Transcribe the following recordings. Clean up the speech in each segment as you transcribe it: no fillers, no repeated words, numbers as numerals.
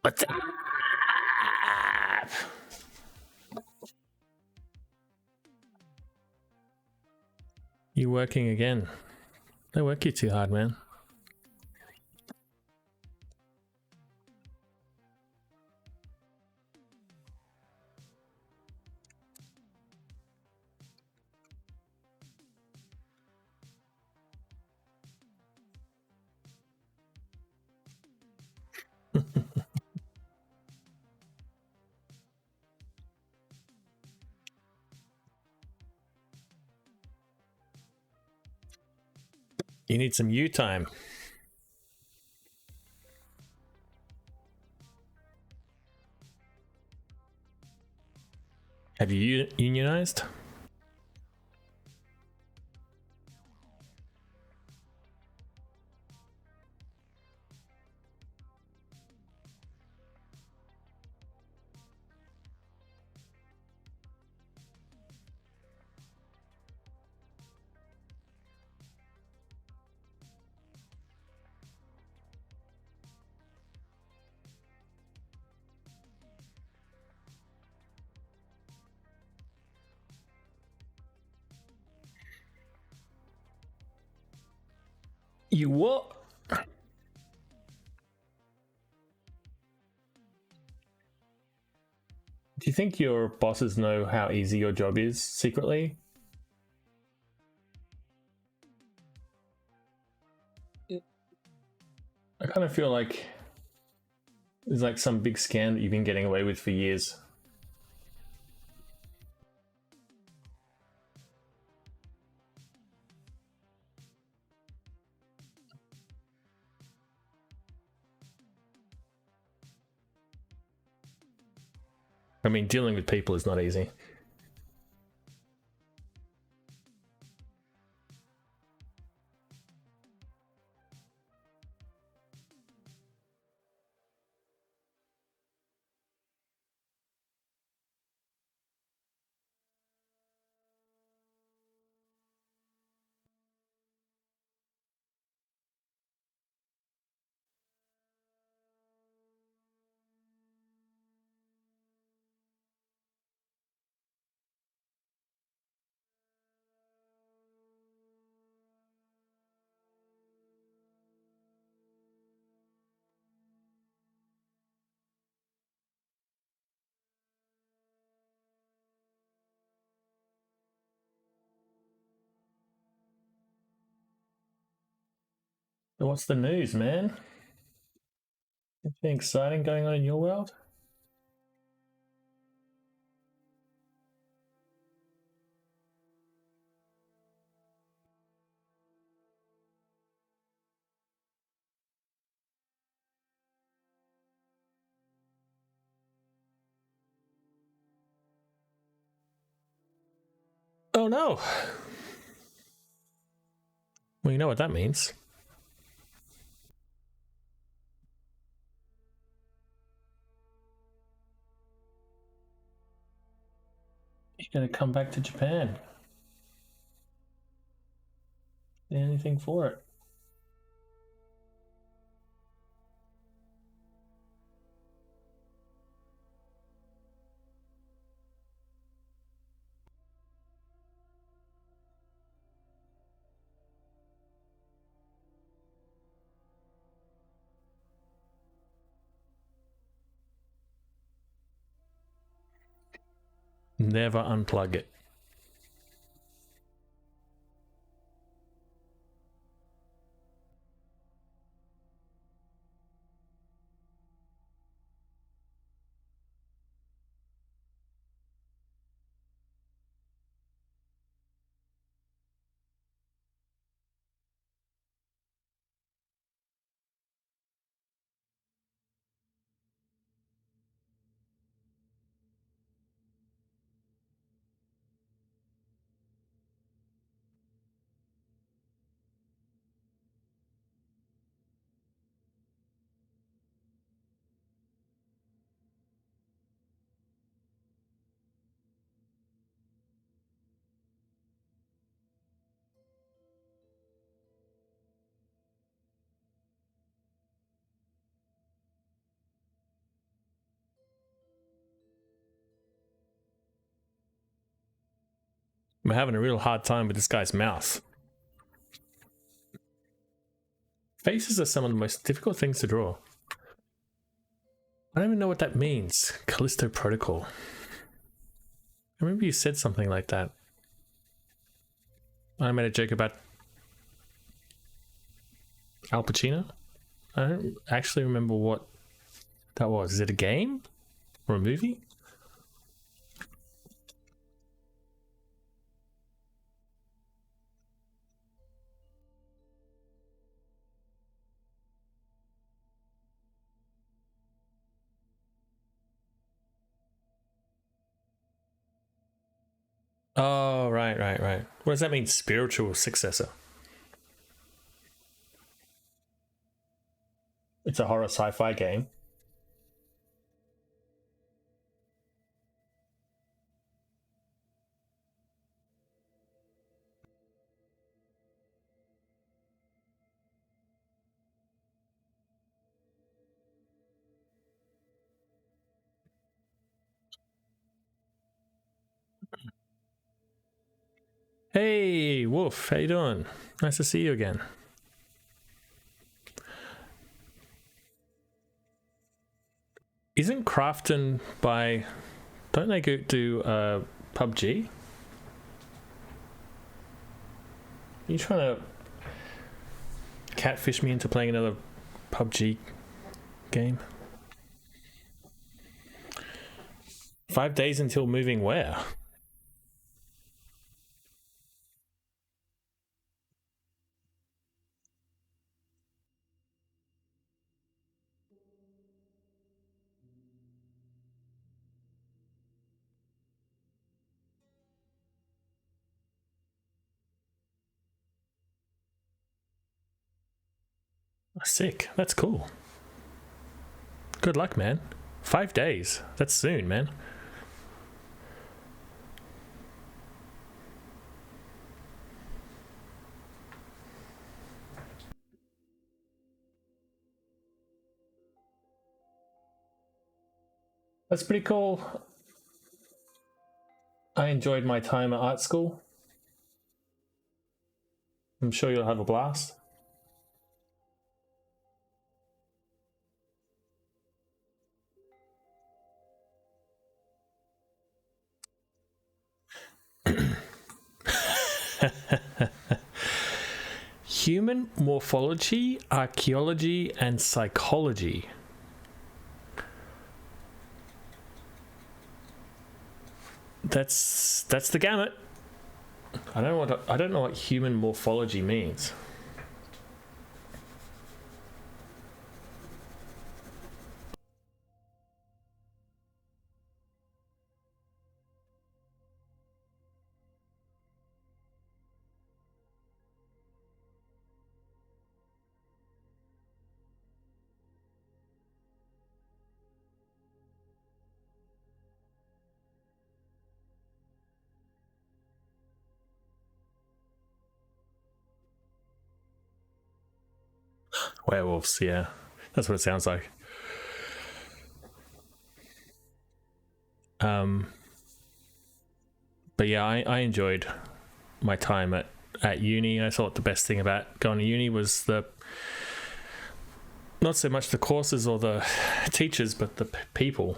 What's up? You working again? They work you too hard, man. You need some you time. Have you unionized? You what? Do you think your bosses know how easy your job is secretly? I kind of feel like there's like some big scam that you've been getting away with for years. I mean, dealing with people is not easy. So what's the news, man? Anything exciting going on in your world? Oh no. Well, you know what that means. You're going to come back to Japan. Anything for it? Never unplug it. I'm having a real hard time with this guy's mouth. Faces are some of the most difficult things to draw. I don't even know what that means. Callisto Protocol. I remember you said something like that. I made a joke about Al Pacino. I don't actually remember what that was. Is it a game or a movie? Oh, right. What does that mean, spiritual successor? It's a horror sci-fi game. Hey, Wolf, how you doing? Nice to see you again. Isn't Crafton by... Don't they go do PUBG? Are you trying to catfish me into playing another PUBG game? 5 days until moving where? Sick. That's cool. Good luck, man. 5 days. That's soon, man. That's pretty cool. I enjoyed my time at art school. I'm sure you'll have a blast. Human morphology, archaeology, and psychology. That's the gamut. I don't know what human morphology means. Werewolves, yeah. That's what it sounds like. But yeah, I enjoyed my time at uni. I thought the best thing about going to uni was not so much the courses or the teachers, but the people,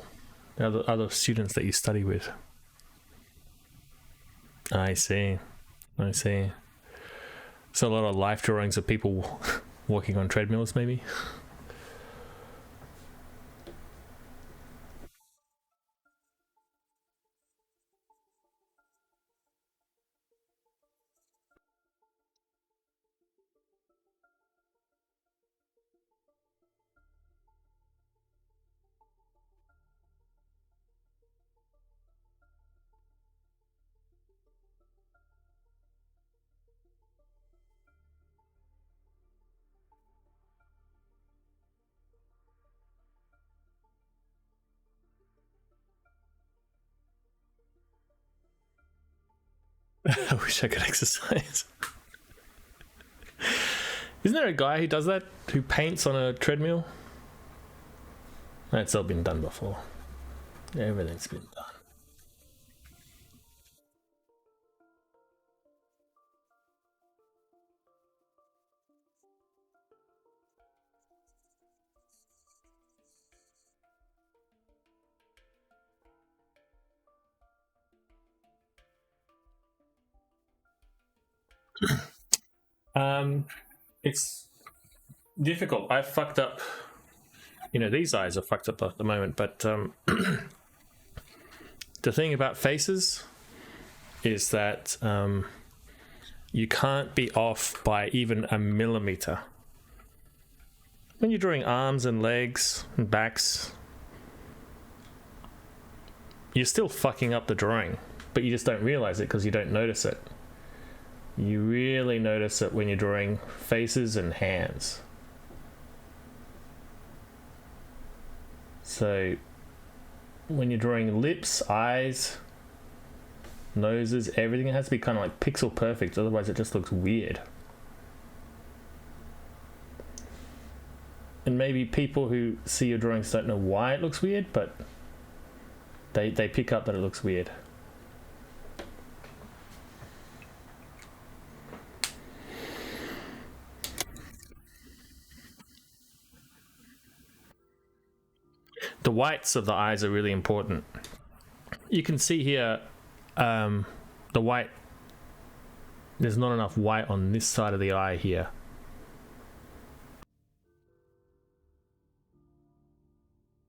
the other students that you study with. I see. So a lot of life drawings of people walking on treadmills, maybe. I wish I could exercise. Isn't there a guy who does that? Who paints on a treadmill? That's all been done before. Everything's been done. It's difficult. I fucked up. You know, these eyes are fucked up at the moment, but the thing about faces is that you can't be off by even a millimeter. When you're drawing arms and legs and backs, you're still fucking up the drawing, but you just don't realize it because you don't notice it. You really notice it when you're drawing faces and hands. So when you're drawing lips, eyes, noses, everything, it has to be kind of like pixel perfect, otherwise it just looks weird. And maybe people who see your drawings don't know why it looks weird, but they pick up that it looks weird. The whites of the eyes are really important. You can see here the white, there's not enough white on this side of the eye here.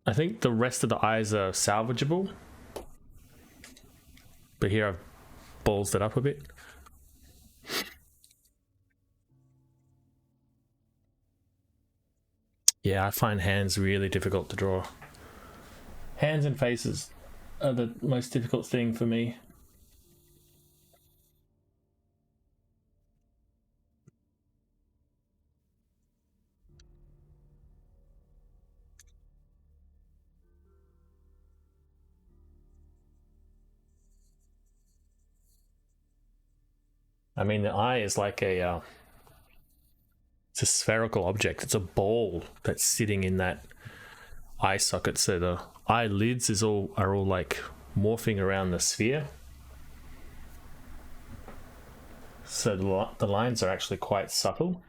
I think the rest of the eyes are salvageable, but here I've ballsed it up a bit. Yeah, I find hands really difficult to draw. Hands and faces are the most difficult thing for me. I mean, the eye is like it's a spherical object. It's a ball that's sitting in that eye socket. So the eyelids are all like morphing around the sphere. So the lines are actually quite subtle.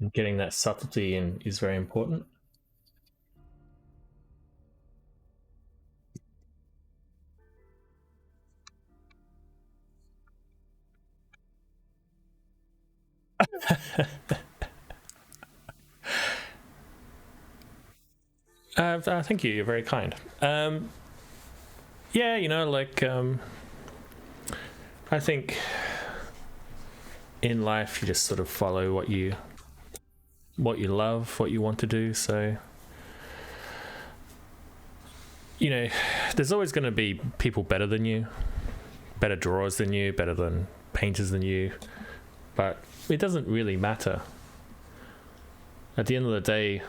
And getting that subtlety in is very important. Thank you. You're very kind. Yeah, you know, like I think in life you just sort of follow what you love, what you want to do. So you know, there's always going to be people better than you, better drawers than you, better than painters than you, but it doesn't really matter. At the end of the day,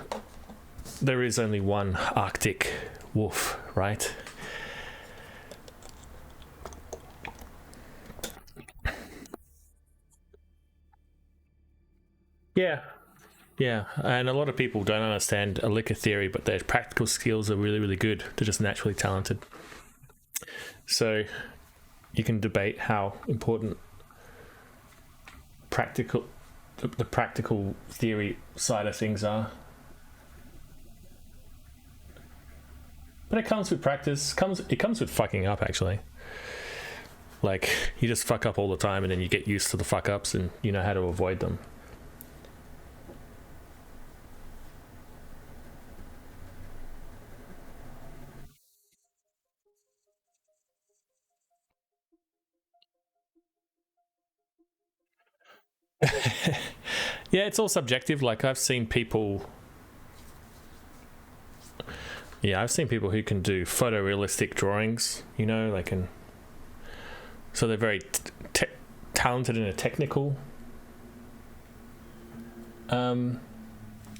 there is only one Arctic wolf, right? Yeah, yeah, and a lot of people don't understand a liquor theory, but their practical skills are really, really good. They're just naturally talented. So you can debate how important the practical theory side of things are. But it comes with practice. It comes with fucking up, actually. Like, you just fuck up all the time and then you get used to the fuck ups and you know how to avoid them. Yeah, it's all subjective. Like, I've seen people who can do photorealistic drawings, you know, they can. So they're very talented in a technical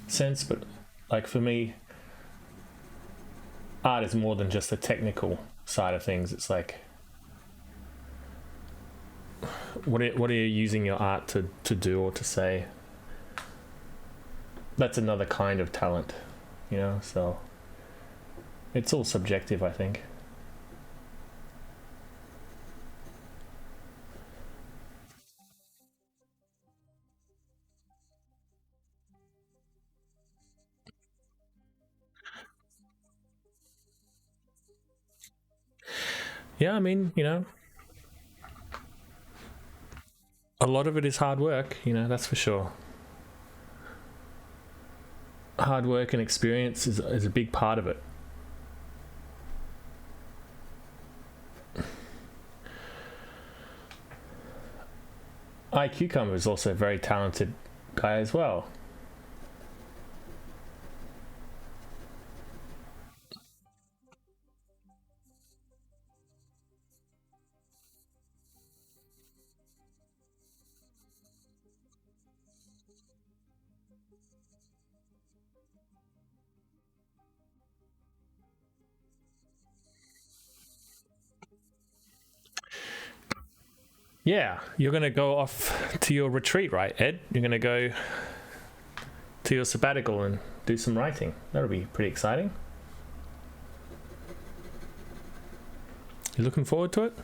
sense, but like for me, art is more than just the technical side of things. It's like, what are you using your art to do or to say? That's another kind of talent, you know, so it's all subjective, I think. Yeah, I mean, you know, a lot of it is hard work, that's for sure. Hard work and experience is a big part of it. iCucumber is also a very talented guy as well. Yeah, you're going to go off to your retreat, right, Ed? You're going to go to your sabbatical and do some writing. That'll be pretty exciting. You looking forward to it?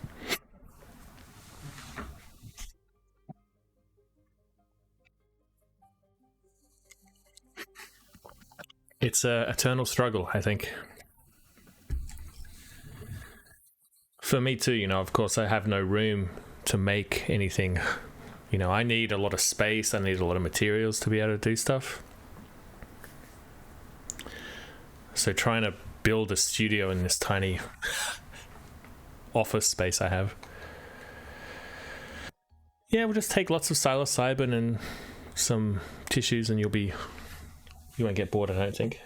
It's an eternal struggle, I think. For me too, of course I have no room to make anything. I need a lot of space, I need a lot of materials to be able to do stuff. So trying to build a studio in this tiny office space I have. Yeah, we'll just take lots of psilocybin and some tissues and you won't get bored, I don't think.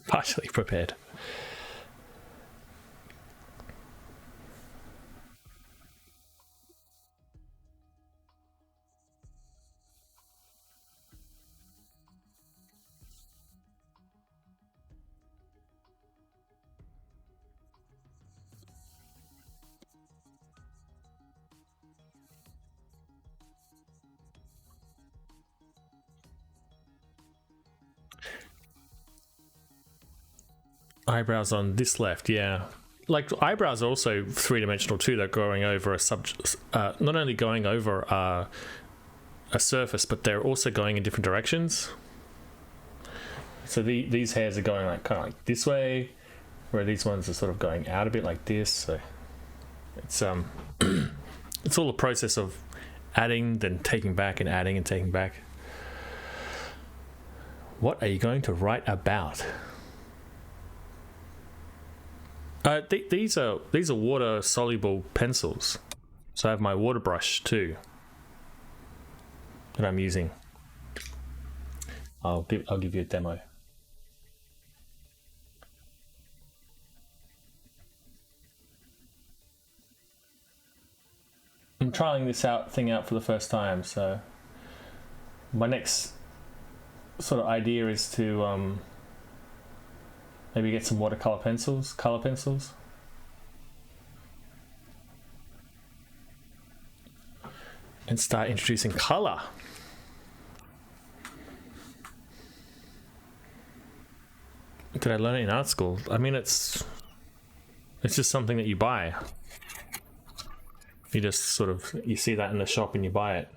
Partially prepared. Eyebrows on this left, yeah. Like eyebrows are also three-dimensional too. They're going over not only going over a surface, but they're also going in different directions. So these hairs are going kind of like this way, where these ones are sort of going out a bit like this. So it's it's all a process of adding, then taking back, and adding and taking back. What are you going to write about? These are water soluble pencils, so I have my water brush too that I'm using. I'll give you a demo. I'm trying this thing out for the first time, so my next sort of idea is to maybe get some watercolor pencils, color pencils. And start introducing color. Did I learn it in art school? I mean, it's just something that you buy. You just you see that in the shop and you buy it.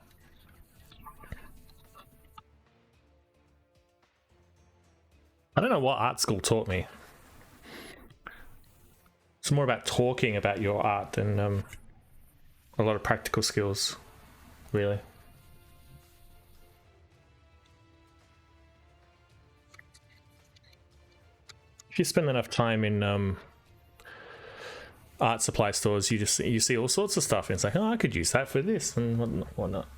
I don't know what art school taught me. It's more about talking about your art than a lot of practical skills, really. If you spend enough time in art supply stores, you see all sorts of stuff, and it's like, oh, I could use that for this and whatnot.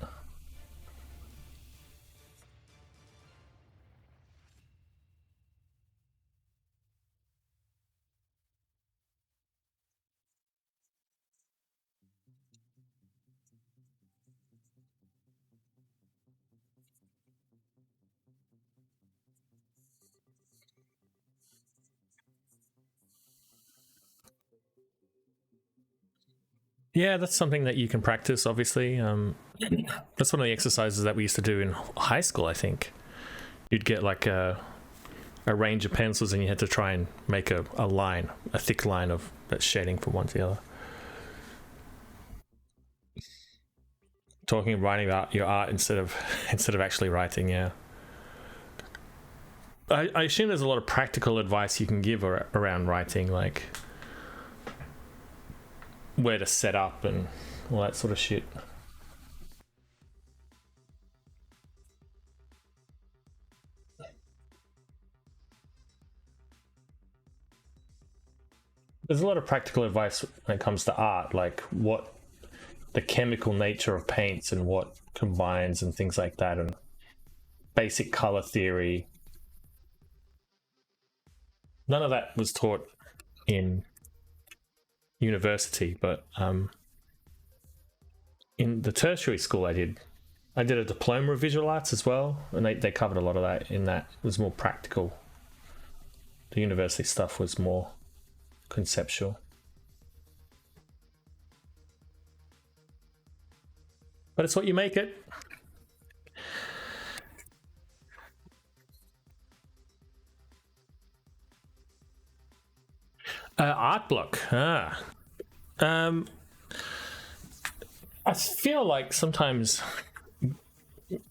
Yeah, that's something that you can practice, obviously. That's one of the exercises that we used to do in high school, I think. You'd get like a range of pencils and you had to try and make a line, a thick line of that shading from one to the other. Talking and writing about your art instead of actually writing, yeah. I assume there's a lot of practical advice you can give around writing, like where to set up and all that sort of shit. There's a lot of practical advice when it comes to art, like what the chemical nature of paints and what combines and things like that, and basic color theory. None of that was taught in university, but in the tertiary school I did a diploma of visual arts as well, and they covered a lot of that. In that it was more practical. The university stuff was more conceptual. But it's what you make it. Art block. Um, I feel like sometimes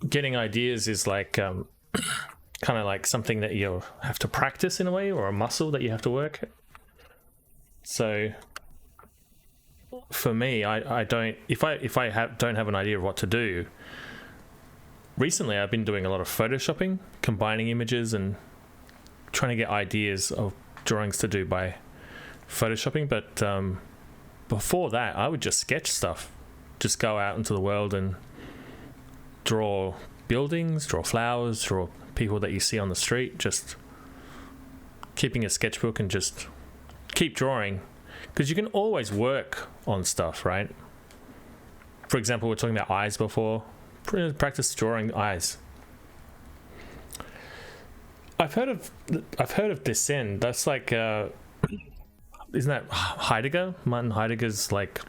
getting ideas is like kind of like something that you have to practice in a way, or a muscle that you have to work. So for me, I don't, if I don't have an idea of what to do. Recently, I've been doing a lot of photoshopping, combining images and trying to get ideas of drawings to do by photoshopping. But before that, I would just sketch stuff, just go out into the world and draw buildings, draw flowers, draw people that you see on the street, just keeping a sketchbook and just keep drawing, because you can always work on stuff, right? For example, we're talking about eyes before. Practice drawing eyes. I've heard of Descend. That's like isn't that Heidegger? Martin Heidegger's like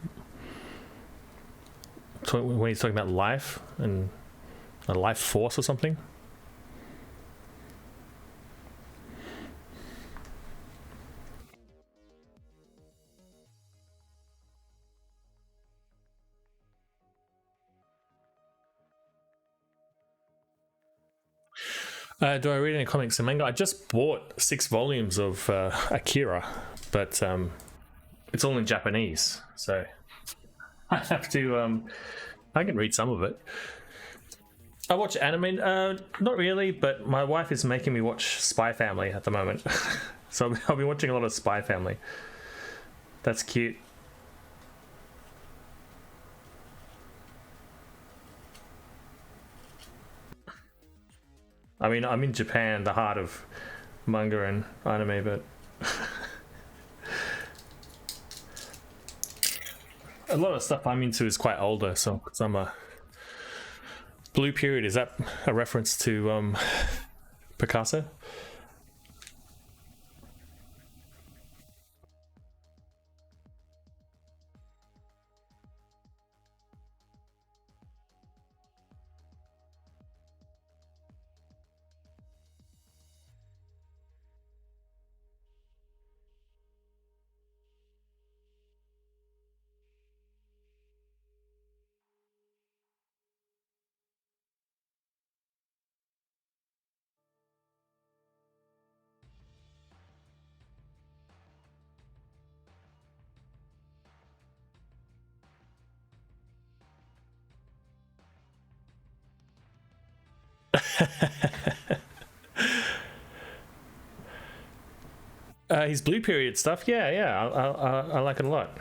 when he's talking about life and a life force or something. Do I read any comics and manga? I just bought 6 volumes of Akira, but it's all in Japanese, so I have to. I can read some of it. I watch anime, not really, but my wife is making me watch Spy Family at the moment, so I'll be watching a lot of Spy Family. That's cute. I mean, I'm in Japan, the heart of manga and anime, but a lot of stuff I'm into is quite older. So, because I'm a Blue Period. Is that a reference to Picasso? His Blue Period stuff, yeah, yeah, I like it a lot.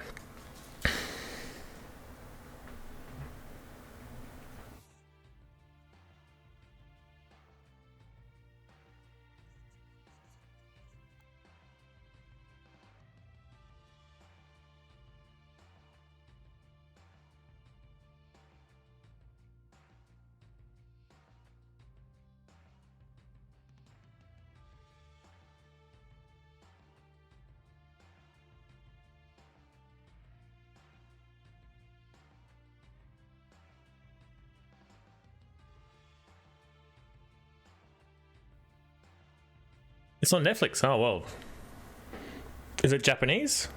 It's on Netflix. Oh well. Is it Japanese?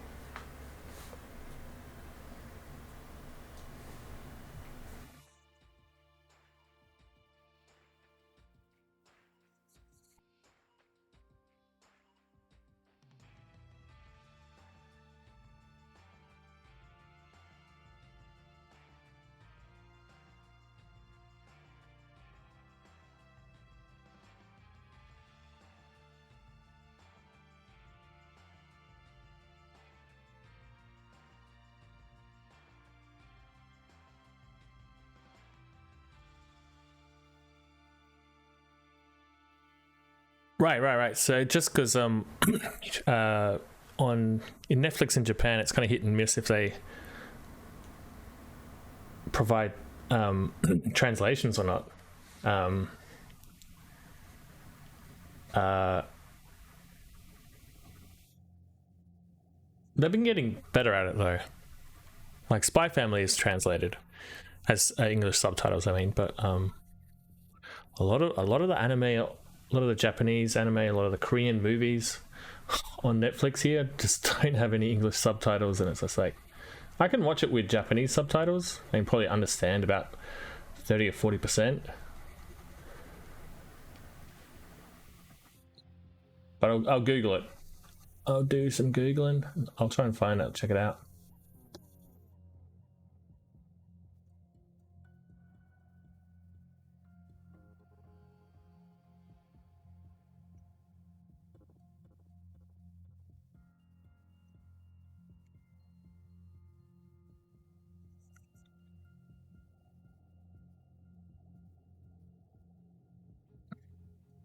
Right. So just because on in Netflix in Japan, it's kind of hit and miss if they provide translations or not. Um, uh, they've been getting better at it though. Like Spy Family is translated as English subtitles. I mean, but a lot of the anime, a lot of the Japanese anime, a lot of the Korean movies on Netflix here just don't have any English subtitles, and it's just like I can watch it with Japanese subtitles and probably understand about 30 or 40%, but I'll Google it. I'll do some Googling. I'll try and find it, check it out.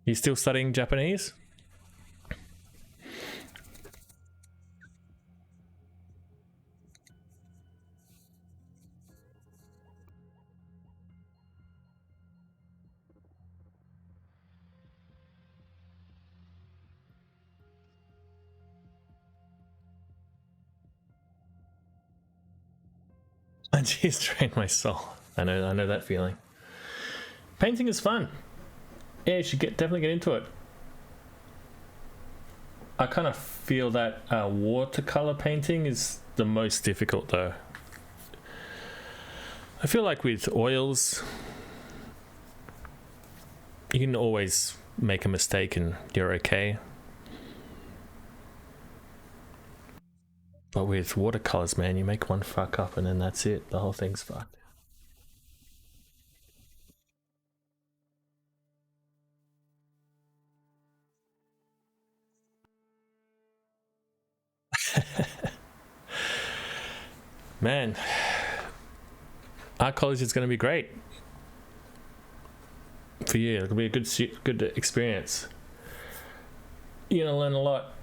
You still studying Japanese? And she's trained my soul. I know that feeling. Painting is fun. Yeah, you should definitely get into it. I kind of feel that watercolor painting is the most difficult though. I feel like with oils, you can always make a mistake and you're okay. But with watercolors, man, you make one fuck up and then that's it. The whole thing's fucked. Man, art college is going to be great for you. It'll be a good experience. You're going to learn a lot.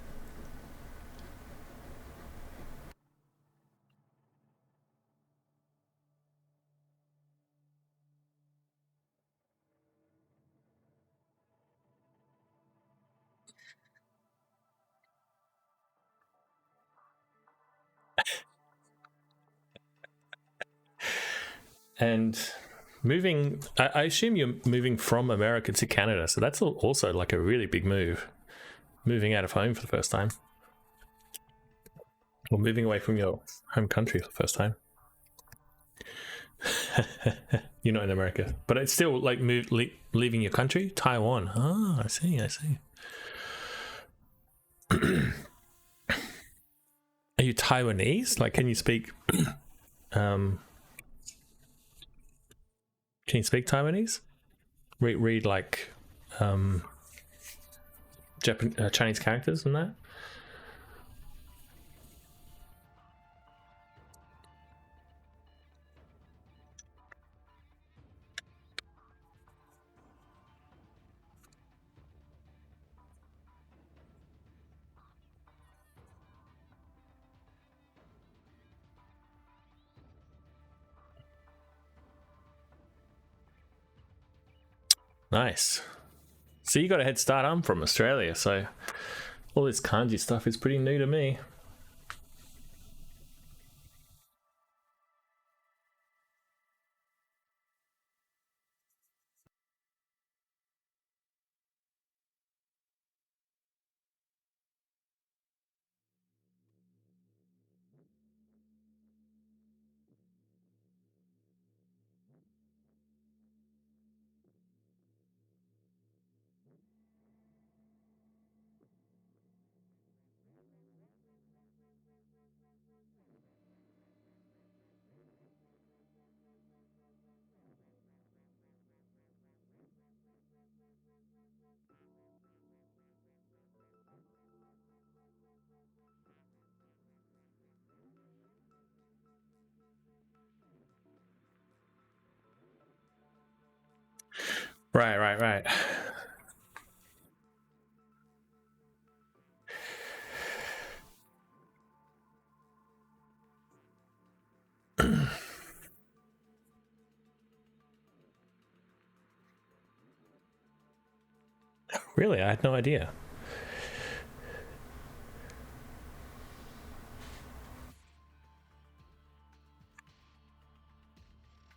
And I assume you're moving from America to Canada, so that's also like a really big move. Moving out of home for the first time, or moving away from your home country for the first time. You're not in America, but it's still like leaving your country. Taiwan. Oh, I see. Are you Taiwanese? Like, um, can you speak Taiwanese? Read like Chinese characters and that. Nice. So you got a head start. I'm from Australia, so all this kanji stuff is pretty new to me. Right. Really, I had no idea.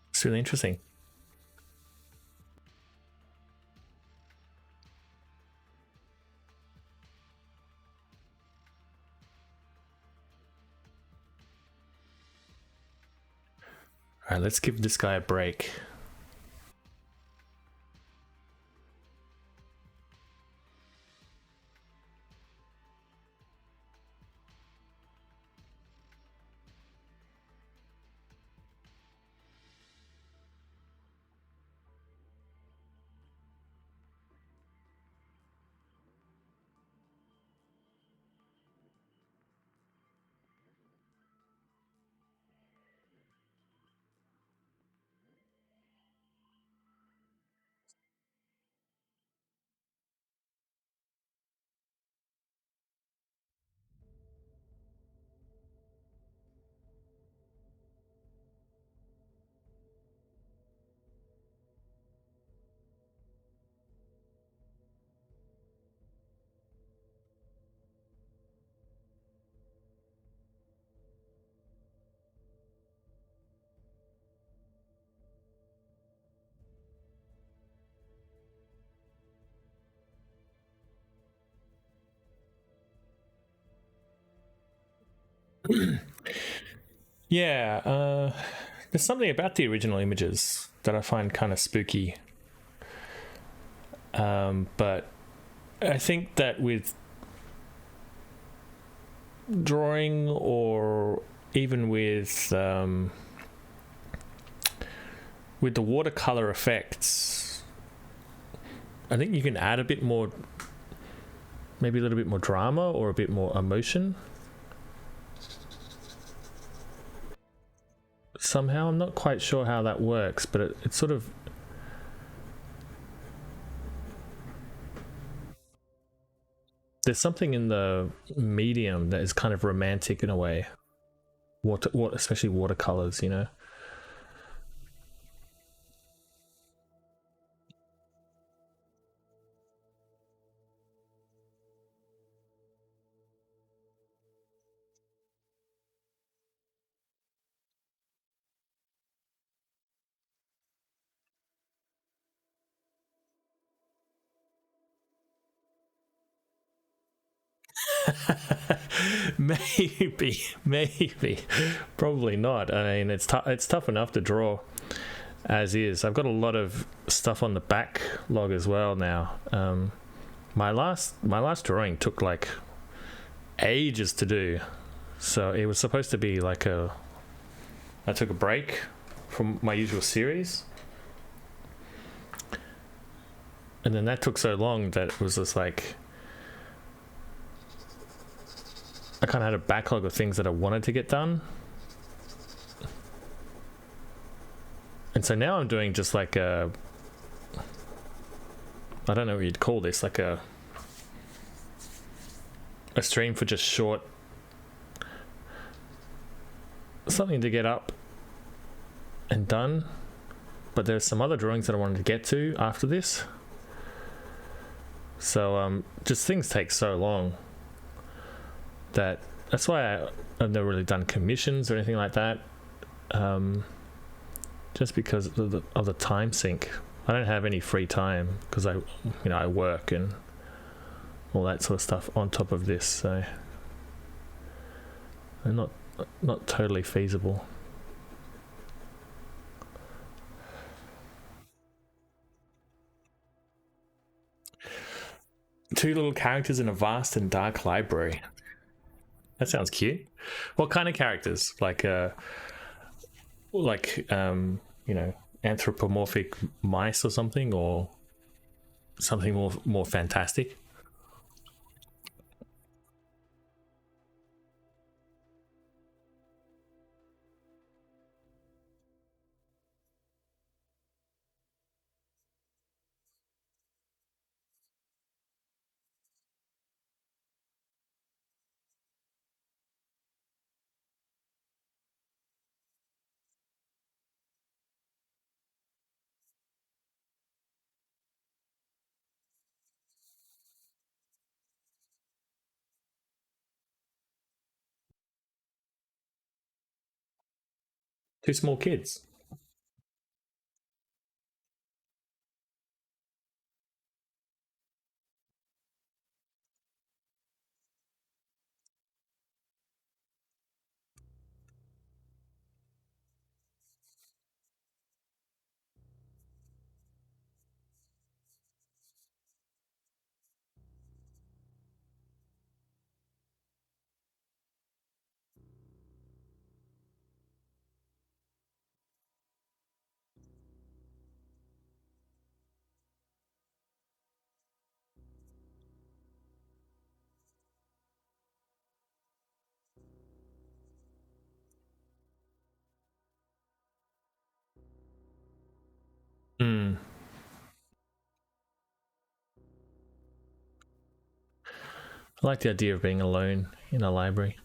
It's really interesting. All right, let's give this guy a break. Yeah, there's something about the original images that I find kind of spooky. But I think that with drawing or even with the watercolor effects, I think you can add a bit more, maybe a little bit more drama or a bit more emotion. Somehow, I'm not quite sure how that works, but it's sort of. There's something in the medium that is kind of romantic in a way. Especially watercolors, you know. maybe, probably not. I mean, it's tough enough to draw as is. I've got a lot of stuff on the backlog as well now. My last drawing took like ages to do, so it was supposed to be like a. I took a break from my usual series, and then that took so long that it was just like I kind of had a backlog of things that I wanted to get done. And so now I'm doing just like I don't know what you'd call this, like a stream for just short, something to get up and done. But there's some other drawings that I wanted to get to after this. So just things take so long that's why I've never really done commissions or anything like that. Just because of the time sink. I don't have any free time because I work and all that sort of stuff on top of this, so they're not totally feasible. Two little characters in a vast and dark library. That sounds cute. What kind of characters? You know, anthropomorphic mice or something, or something more fantastic? Two small kids. Hmm. I like the idea of being alone in a library.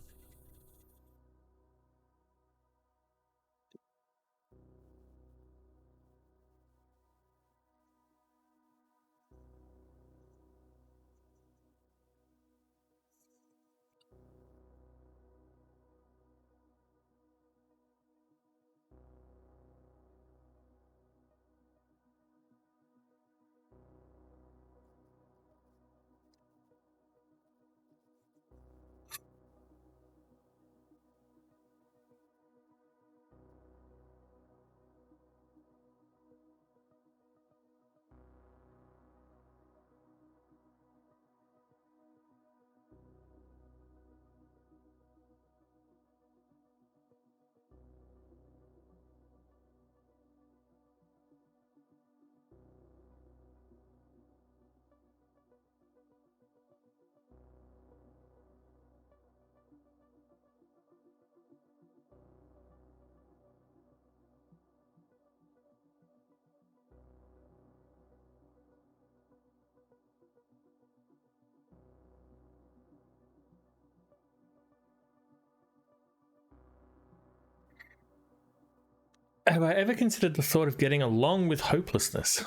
Have I ever considered the thought of getting along with hopelessness?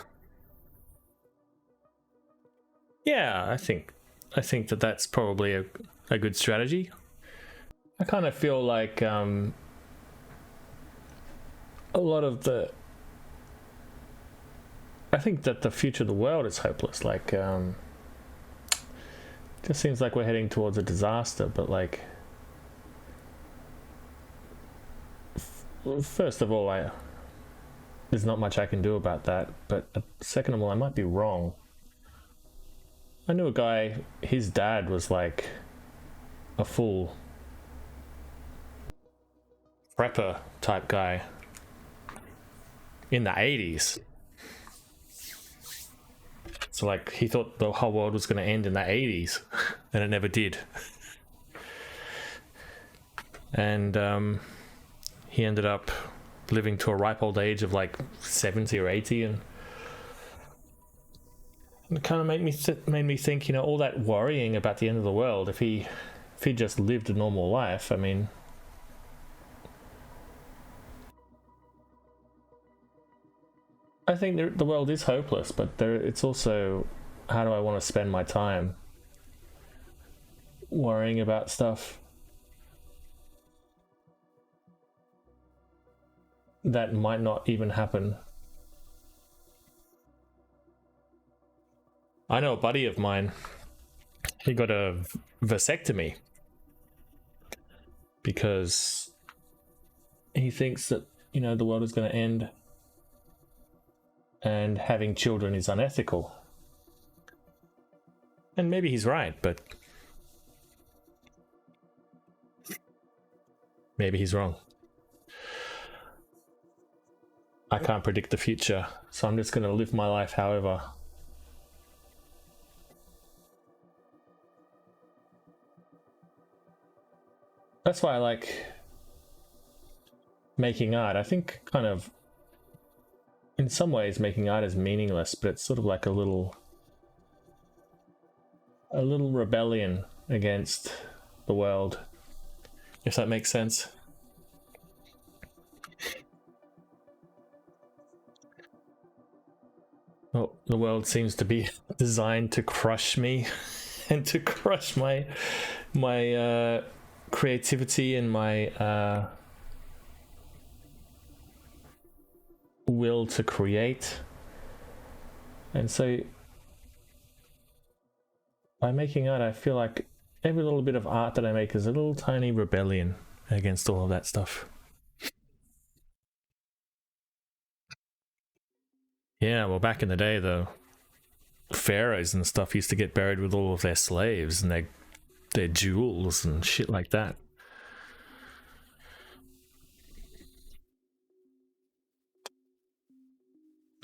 Yeah, I think that that's probably a good strategy. I kind of feel like a lot of the. I think that the future of the world is hopeless. Like, just seems like we're heading towards a disaster. But like, first of all, there's not much I can do about that. But second of all, I might be wrong. I knew a guy. His dad was like a full prepper type guy in the 80s. So like he thought the whole world was going to end in the 80s and it never did. And he ended up living to a ripe old age of like 70 or 80, and it kind of made me think, you know, all that worrying about the end of the world, if he just lived a normal life, I mean, I think the world is hopeless, but it's also, how do I want to spend my time worrying about stuff that might not even happen? I know a buddy of mine, he got a vasectomy because he thinks that, you know, the world is going to end and having children is unethical. And maybe he's right, but maybe he's wrong. I can't predict the future, so I'm just going to live my life however. That's why I like making art. I think kind of, in some ways, making art is meaningless, but it's sort of like a little rebellion against the world, if that makes sense. Well, the world seems to be designed to crush me and to crush my creativity and my will to create. And so by making art, I feel like every little bit of art that I make is a little tiny rebellion against all of that stuff. Yeah, well, back in the day, the pharaohs and stuff used to get buried with all of their slaves and their jewels and shit like that.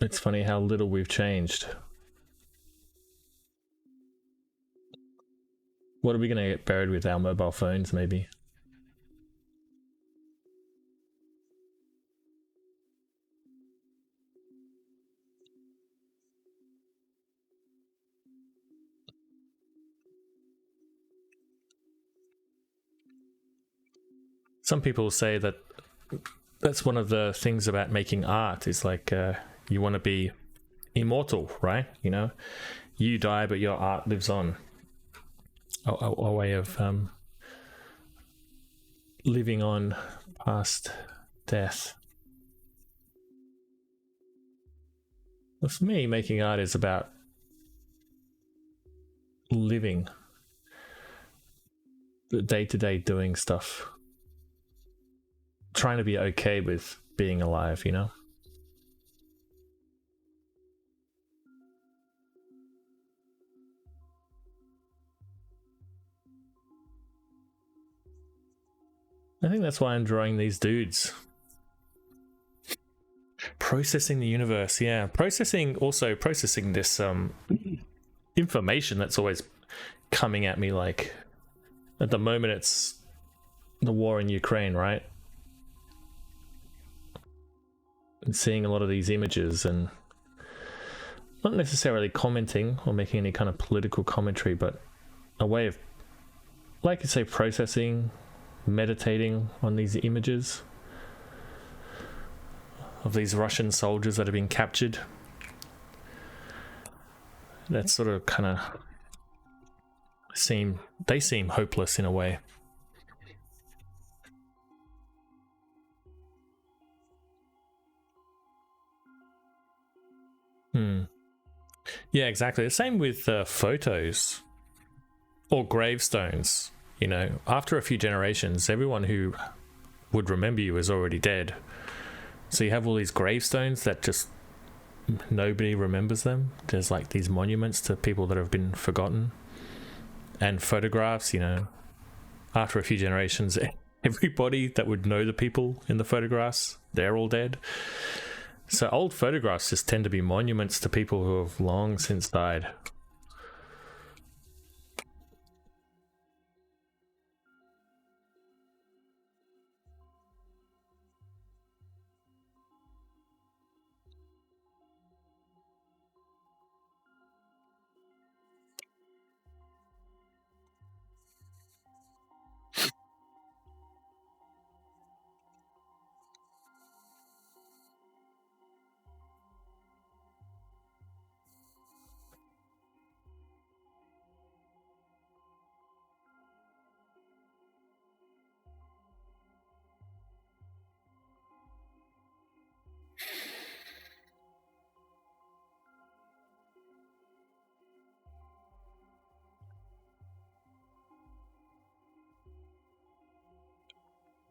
It's funny how little we've changed. What are we going to get buried with? Our mobile phones, maybe? Some people say that that's one of the things about making art is like you want to be immortal, right? You know, you die, but your art lives on. A way of living on past death. Well, for me, making art is about living, the day-to-day doing stuff, trying to be okay with being alive, you know? I think that's why I'm drawing these dudes. Processing the universe, yeah. Processing this information that's always coming at me. Like at the moment it's the war in Ukraine, right? And seeing a lot of these images and not necessarily commenting or making any kind of political commentary, but a way of, like you say, processing, meditating on these images of these Russian soldiers that have been captured. That sort of kind of seem hopeless in a way. Yeah, exactly. The same with photos or gravestones. You know, after a few generations, everyone who would remember you is already dead. So you have all these gravestones that just nobody remembers them. There's like these monuments to people that have been forgotten. And photographs, you know, after a few generations, everybody that would know the people in the photographs, they're all dead. So old photographs just tend to be monuments to people who have long since died.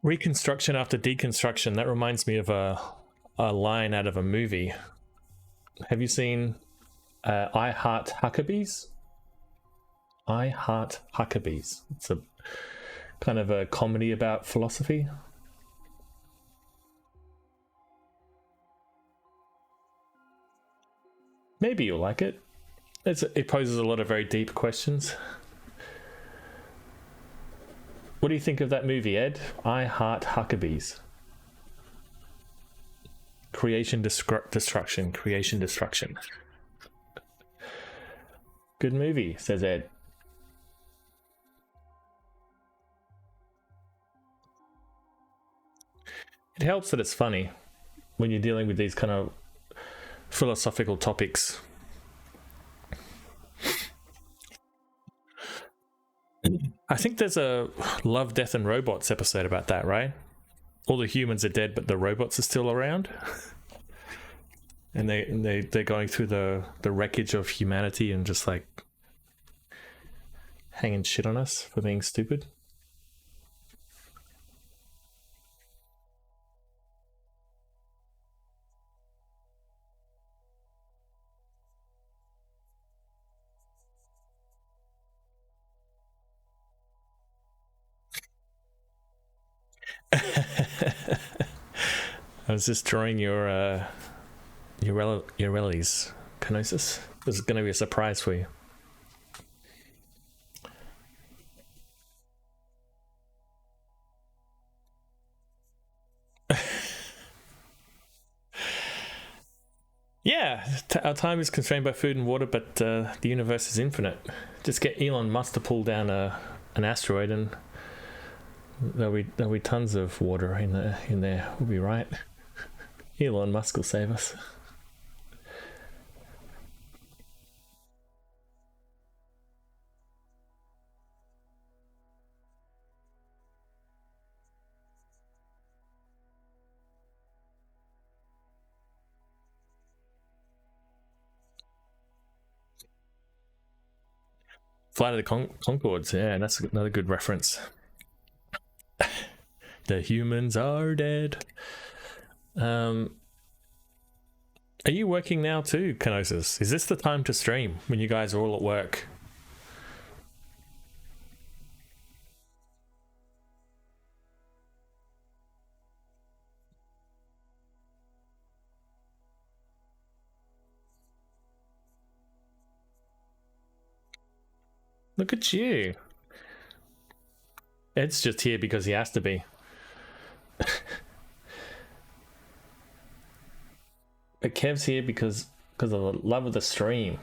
Reconstruction after deconstruction. That reminds me of a line out of a movie. Have you seen I Heart Huckabees? I Heart Huckabees. It's a kind of a comedy about philosophy. Maybe you'll like it. It poses a lot of very deep questions. What do you think of that movie, Ed? I Heart Huckabees. Creation destruction. Creation destruction. Good movie, says Ed. It helps that it's funny when you're dealing with these kind of philosophical topics. I think there's a Love, Death and Robots episode about that, right? All the humans are dead, but the robots are still around. and they're going through the wreckage of humanity and just like hanging shit on us for being stupid. I was just drawing your relies, Kenosis. This is going to be a surprise for you. Yeah, our time is constrained by food and water, but the universe is infinite. Just get Elon Musk to pull down an asteroid, and there'll be tons of water in there. We'll be right. Elon Musk will save us. Flight of the Conchords, yeah, that's another good reference. The humans are dead. Are you working now too, Kenosis? Is this the time to stream when you guys are all at work? Look at you. Ed's just here because he has to be. But Kev's here because of the love of the stream.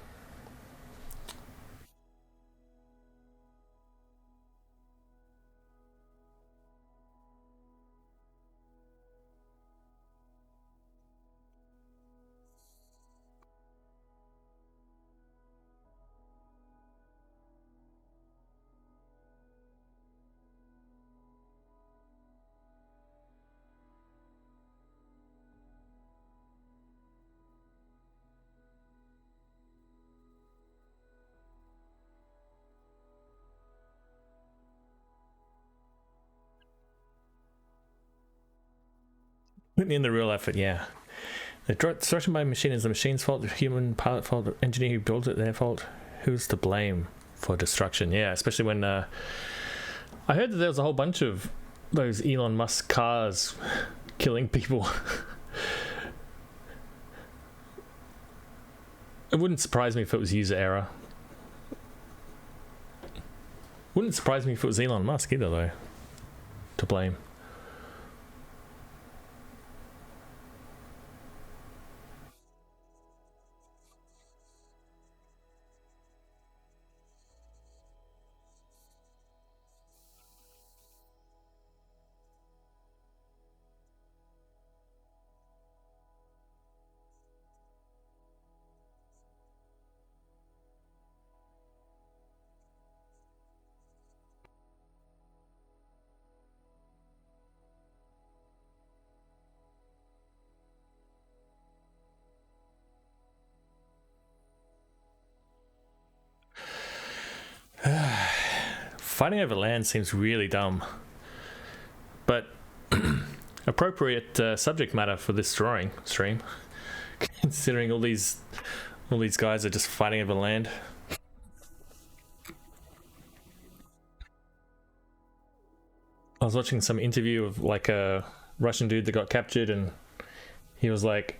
Put me in the real effort, yeah. The destruction by machine is the machine's fault, the human pilot fault, the engineer who built it, their fault. Who's to blame for destruction? Yeah, especially when I heard that there was a whole bunch of those Elon Musk cars killing people. It wouldn't surprise me if it was user error. Wouldn't surprise me if it was Elon Musk either, though, to blame. Fighting over land seems really dumb, but appropriate subject matter for this stream, considering all these guys are just fighting over land. I was watching some interview of like a Russian dude that got captured, and he was like,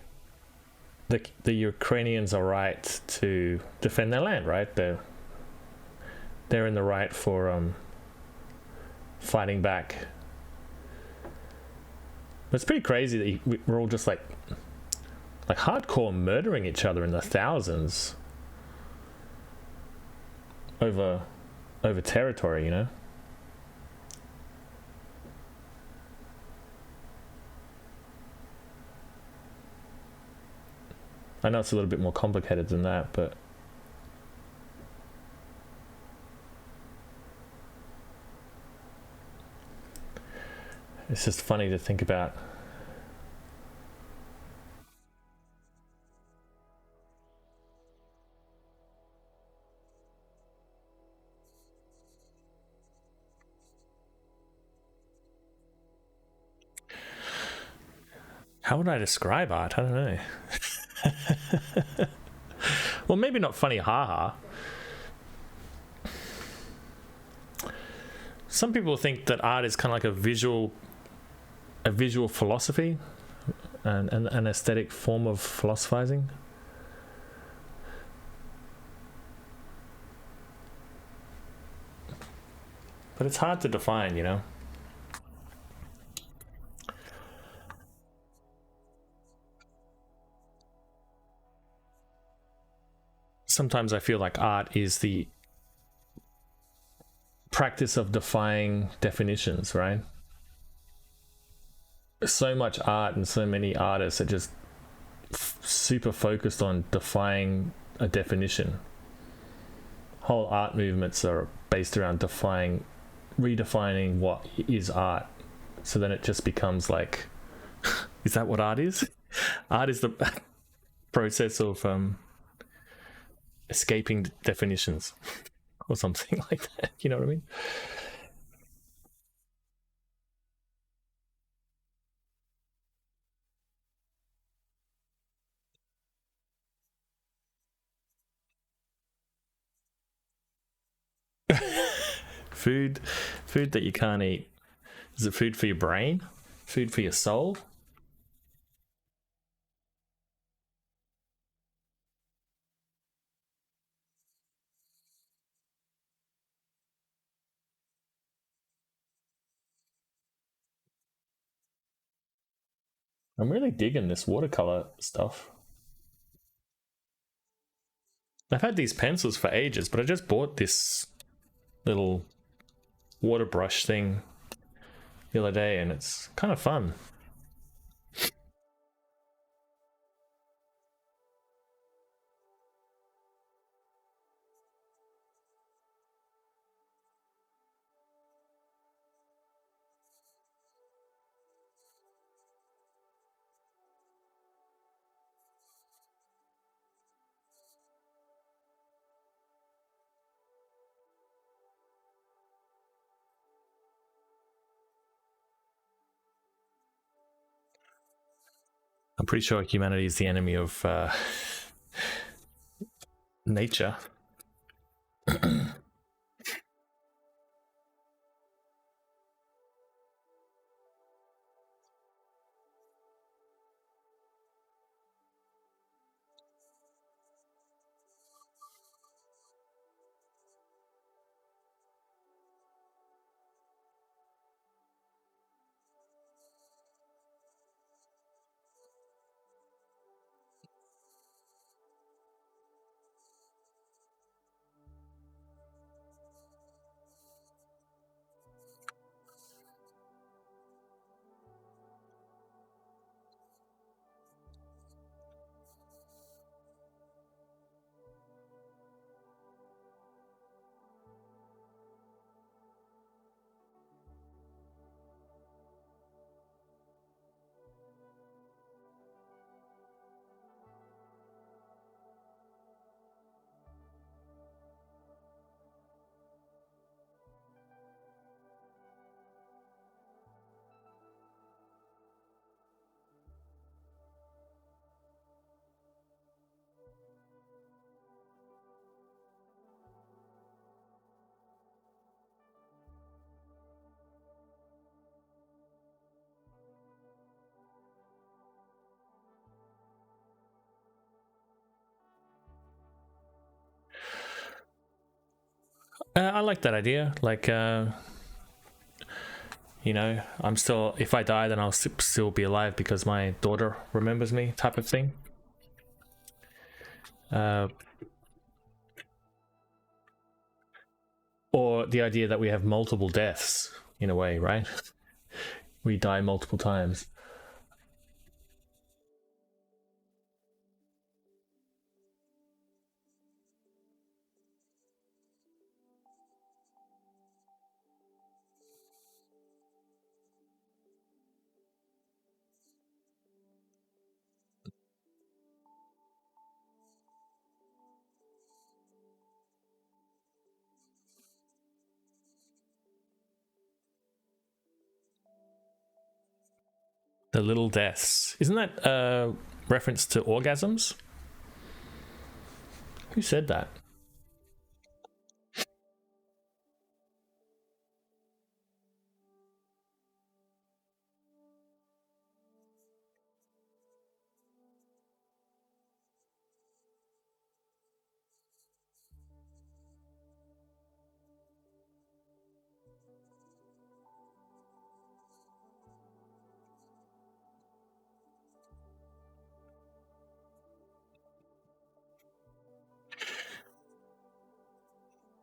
the Ukrainians are right to defend their land, right? They're in the right for fighting back. But it's pretty crazy that we're all just like hardcore murdering each other in the thousands over territory, you know? I know it's a little bit more complicated than that, but it's just funny to think about. How would I describe art? I don't know. Well, maybe not funny haha. Some people think that art is kind of like a visual philosophy, and an aesthetic form of philosophizing. But it's hard to define, you know? Sometimes I feel like art is the practice of defying definitions, right? So much art and so many artists are just super focused on defying a definition. Whole art movements are based around redefining what is art. So then it just becomes like, is that what art is? Art is the process of escaping definitions or something like that. You know what I mean? Food that you can't eat. Is it food for your brain? Food for your soul? I'm really digging this watercolor stuff. I've had these pencils for ages, but I just bought this little water brush thing the other day, and it's kind of fun. I'm pretty sure humanity is the enemy of nature. I like that idea. Like, you know, I'm still, if I die, then I'll still be alive because my daughter remembers me, type of thing. Or the idea that we have multiple deaths, in a way, right? We die multiple times. The little deaths. Isn't that a reference to orgasms? Who said that?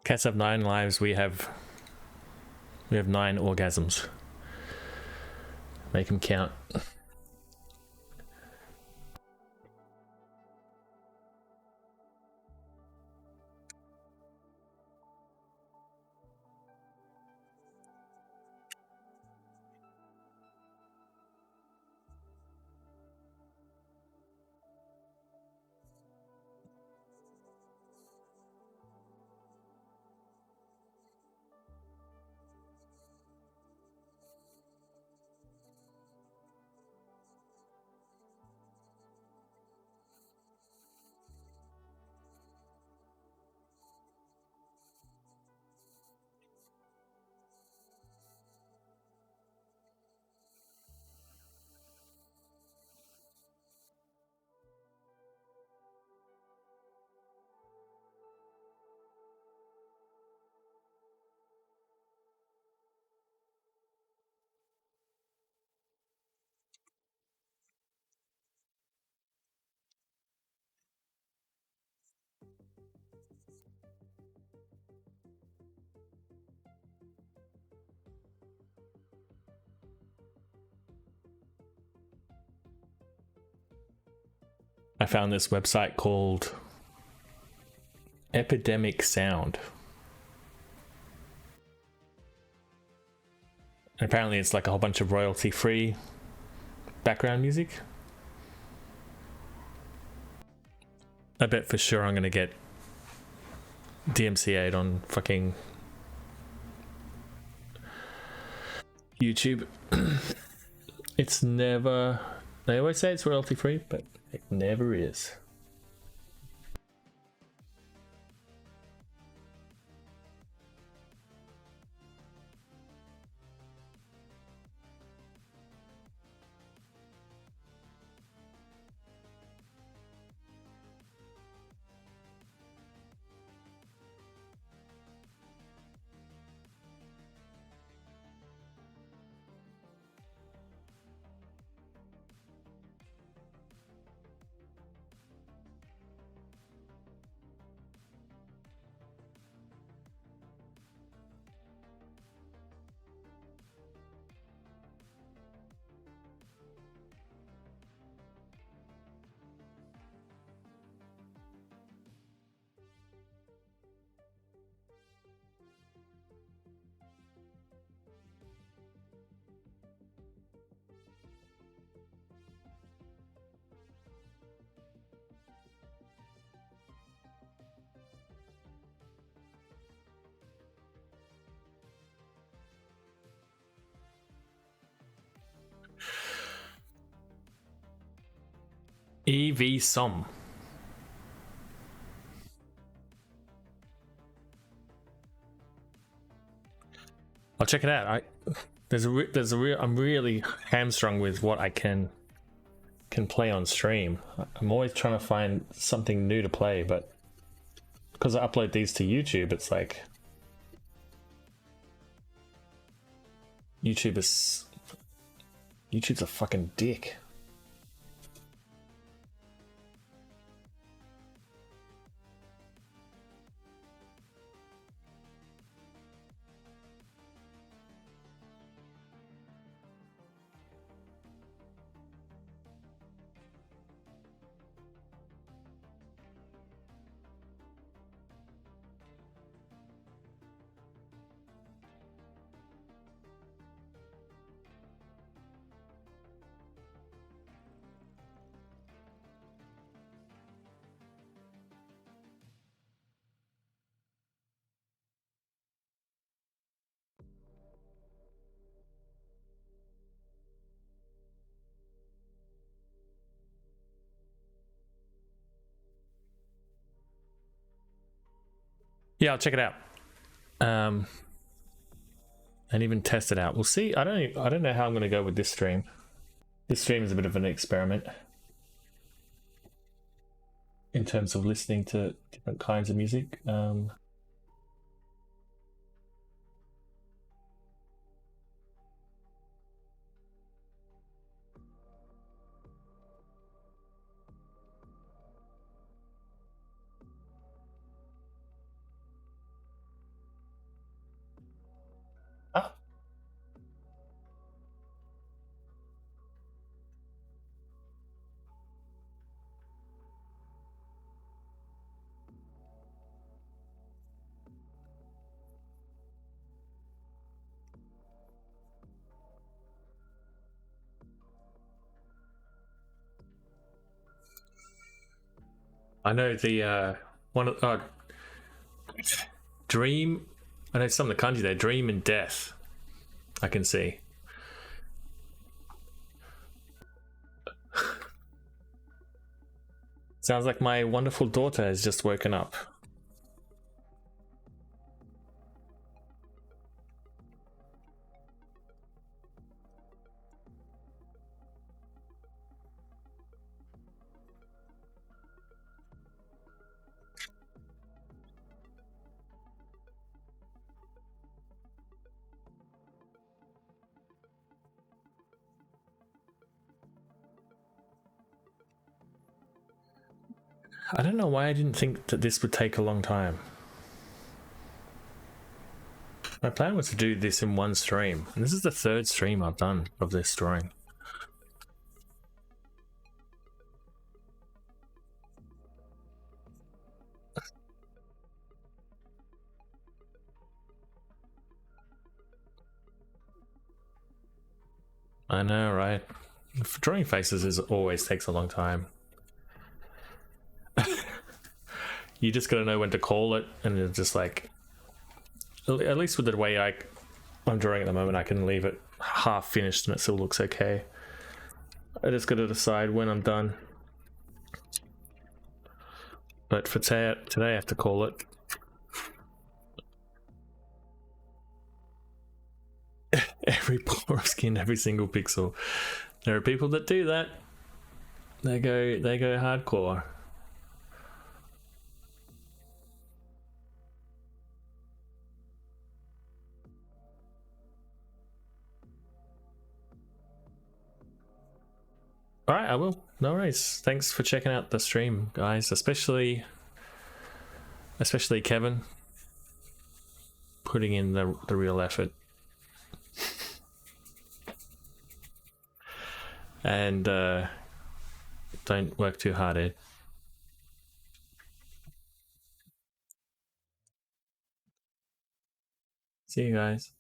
Cats have 9 lives. We have 9 orgasms. Make them count. I found this website called Epidemic Sound. And apparently it's like a whole bunch of royalty-free background music. I bet for sure I'm gonna get DMCA'd on fucking YouTube. It's never... They always say it's royalty-free, but it never is. EV Som. I'll check it out. I'm really hamstrung with what I can play on stream. I'm always trying to find something new to play, but because I upload these to YouTube, it's like YouTube's a fucking dick. Yeah, I'll check it out. And even test it out. We'll see. I don't know how I'm going to go with this stream. This stream is a bit of an experiment in terms of listening to different kinds of music. I know the one of Dream. I know some of the kanji there. Dream and Death. I can see. Sounds like my wonderful daughter has just woken up. I don't know why I didn't think that this would take a long time. My plan was to do this in one stream, and this is the third stream I've done of this drawing. I know, right? Drawing faces always takes a long time. You just gotta know when to call it, and it's just like, at least with the way I'm drawing at the moment, I can leave it half finished and it still looks okay. I just gotta decide when I'm done. But for today I have to call it. Every pore of skin, every single pixel. There are people that do that. They go hardcore. All right, I will. No worries. Thanks for checking out the stream, guys. Especially Kevin, putting in the real effort. And don't work too hard, Ed. See you guys.